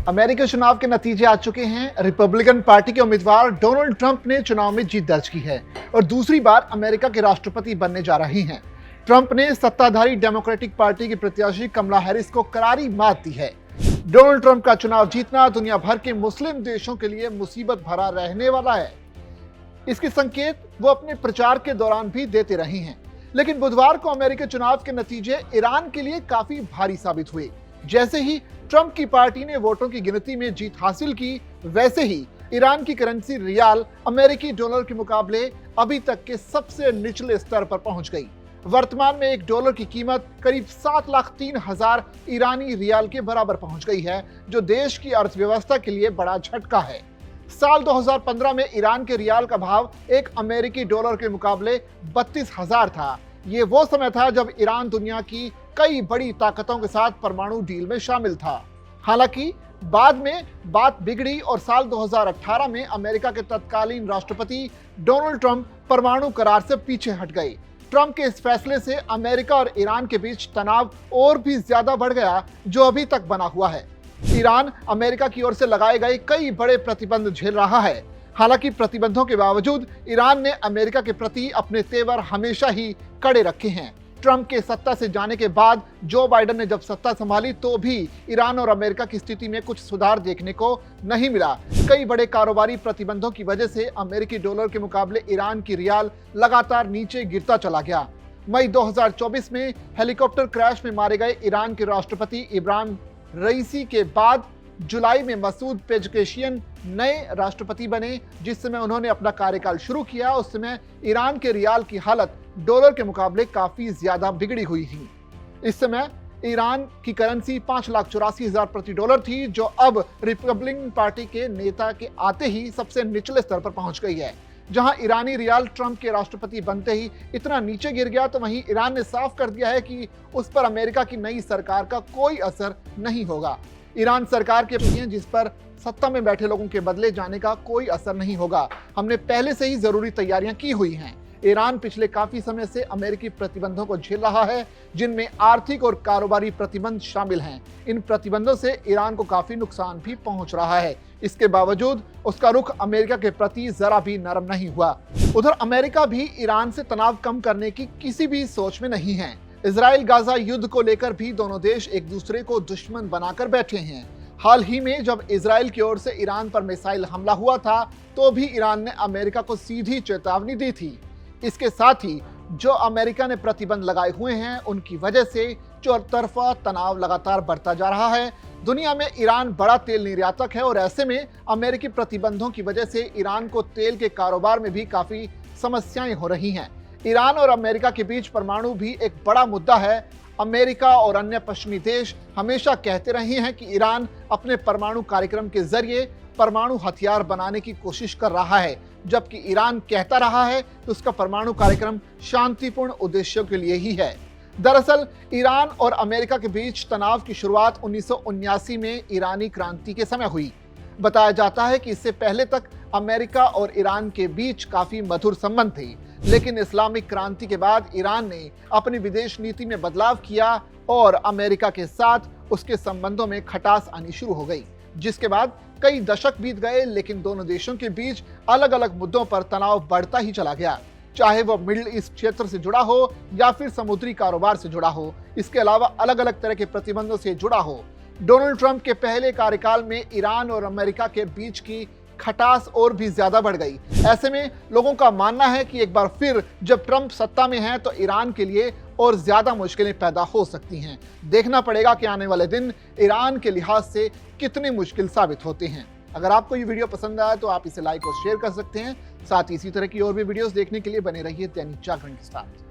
अमेरिकी चुनाव के नतीजे आ चुके हैं। रिपब्लिकन पार्टी के उम्मीदवार डोनाल्ड ट्रंप ने चुनाव में जीत दर्ज की है और दूसरी बार अमेरिका के राष्ट्रपति बनने जा रहे हैं। ट्रंप ने सत्ताधारी डेमोक्रेटिक पार्टी की प्रत्याशी कमला हैरिस को करारी मात दी है। डोनाल्ड ट्रंप का चुनाव जीतना दुनिया भर के मुस्लिम देशों के लिए मुसीबत भरा रहने वाला है। इसके संकेत वो अपने प्रचार के दौरान भी देते रहे हैं, लेकिन बुधवार को अमेरिकी चुनाव के नतीजे ईरान के लिए काफी भारी साबित हुए। जैसे ही ट्रंप की पार्टी ने वोटों की गिनती में जीत हासिल की, वैसे ही ईरान की करेंसी रियाल अमेरिकी डॉलर के मुकाबले अभी तक के सबसे निचले स्तर पर पहुंच गई। वर्तमान में $1 की कीमत करीब 7,03,000 ईरानी रियाल के बराबर पहुंच गई है, जो देश की अर्थव्यवस्था के लिए बड़ा झटका है। साल 2015 में ईरान के रियाल का भाव एक अमेरिकी डॉलर के मुकाबले 32,000 था। ये वो समय था जब ईरान दुनिया की कई बड़ी ताकतों के साथ परमाणु डील में शामिल था। हालांकि बाद में बात बिगड़ी और साल 2018 में अमेरिका के तत्कालीन राष्ट्रपति डोनाल्ड ट्रंप परमाणु करार से पीछे हट गए। ट्रंप के इस फैसले से अमेरिका और ईरान के बीच तनाव और भी ज्यादा बढ़ गया, जो अभी तक बना हुआ है। ईरान अमेरिका की ओर से लगाए गए कई बड़े प्रतिबंध झेल रहा है। हालांकि प्रतिबंधों के बावजूद ईरान ने अमेरिका के प्रति अपने तेवर हमेशा ही कड़े रखे हैं। ट्रंप के सत्ता से जाने के बाद जो बाइडेन ने जब सत्ता संभाली तो भी ईरान और अमेरिका की स्थिति में कुछ सुधार देखने को नहीं मिला। कई बड़े कारोबारी प्रतिबंधों की वजह से अमेरिकी डॉलर के मुकाबले ईरान की रियाल लगातार नीचे गिरता चला गया। मई 2024 में हेलीकॉप्टर क्रैश में मारे गए ईरान के राष्ट्रपति इब्राहिम रईसी के बाद जुलाई में मसूद पेजकेशियन नए राष्ट्रपति बने। जिस समय उन्होंने अपना कार्यकाल शुरू किया, उस समय ईरान के रियाल की हालत डॉलर के मुकाबले काफी ज्यादा बिगड़ी हुई थी। इस समय ईरान की करेंसी 5,84,000 प्रति डॉलर थी, जो अब रिपब्लिकन पार्टी के नेता के आते ही सबसे निचले स्तर पर पहुंच गई है। जहां ईरानी रियाल ट्रंप के राष्ट्रपति बनते ही इतना नीचे गिर गया, तो वहीं ईरान ने साफ कर दिया है कि उस पर अमेरिका की नई सरकार का कोई असर नहीं होगा। ईरान सरकार के प्रति जिस पर सत्ता में बैठे लोगों के बदले जाने का कोई असर नहीं होगा। हमने पहले से ही जरूरी तैयारियां की हुई हैं। ईरान पिछले काफी समय से अमेरिकी प्रतिबंधों को झेल रहा है, जिनमें आर्थिक और कारोबारी प्रतिबंध शामिल हैं। इन प्रतिबंधों से ईरान को काफी नुकसान भी पहुंच रहा है। इसके बावजूद उसका रुख अमेरिका के प्रति जरा भी नरम नहीं हुआ। उधर अमेरिका भी ईरान से तनाव कम करने की किसी भी सोच में नहीं है। इजराइल गाजा युद्ध को लेकर भी दोनों देश एक दूसरे को दुश्मन बनाकर बैठे हैं। हाल ही में जब इजराइल की ओर से ईरान पर मिसाइल हमला हुआ था, तो भी ईरान ने अमेरिका को सीधी चेतावनी दी थी। इसके साथ ही जो अमेरिका ने प्रतिबंध लगाए हुए हैं, उनकी वजह से चौतरफा तनाव लगातार बढ़ता जा रहा है। दुनिया में ईरान बड़ा तेल निर्यातक है और ऐसे में अमेरिकी प्रतिबंधों की वजह से ईरान को तेल के कारोबार में भी काफी समस्याएं हो रही हैं। ईरान और अमेरिका के बीच परमाणु भी एक बड़ा मुद्दा है। अमेरिका और अन्य पश्चिमी देश हमेशा कहते रहे हैं कि ईरान अपने परमाणु कार्यक्रम के जरिए परमाणु हथियार बनाने की कोशिश कर रहा है, जबकि ईरान कहता रहा है कि उसका परमाणु कार्यक्रम शांतिपूर्ण उद्देश्यों के लिए ही है। दरअसल ईरान और अमेरिका के बीच तनाव की शुरुआत 1979 में ईरानी क्रांति के समय हुई। बताया जाता है कि इससे पहले तक अमेरिका और ईरान के बीच काफी मधुर संबंध थे, लेकिन इस्लामिक क्रांति के बाद ईरान ने अपनी विदेश नीति में बदलाव किया और अमेरिका के साथ उसके संबंधों में खटास आनी शुरू हो गई। जिसके बाद कई दशक बीत गए, लेकिन दोनों देशों के बीच अलग अलग मुद्दों पर तनाव बढ़ता ही चला गया, चाहे वो मिडिल ईस्ट क्षेत्र से जुड़ा हो या फिर समुद्री कारोबार से जुड़ा हो। इसके अलावा अलग अलग तरह के प्रतिबंधों से जुड़ा हो। डोनाल्ड ट्रंप के पहले कार्यकाल में ईरान और अमेरिका के बीच की खटास और भी ज्यादा बढ़ गई। ऐसे में लोगों का मानना है कि एक बार फिर जब ट्रंप सत्ता में है, तो ईरान के लिए और ज्यादा मुश्किलें पैदा हो सकती हैं। देखना पड़ेगा कि आने वाले दिन ईरान के लिहाज से कितने मुश्किल साबित होते हैं। अगर आपको ये वीडियो पसंद आया तो आप इसे लाइक और शेयर कर सकते हैं। साथ ही इसी तरह की और भी वीडियोस देखने के लिए बने रहिए दैनिक जागरण के साथ।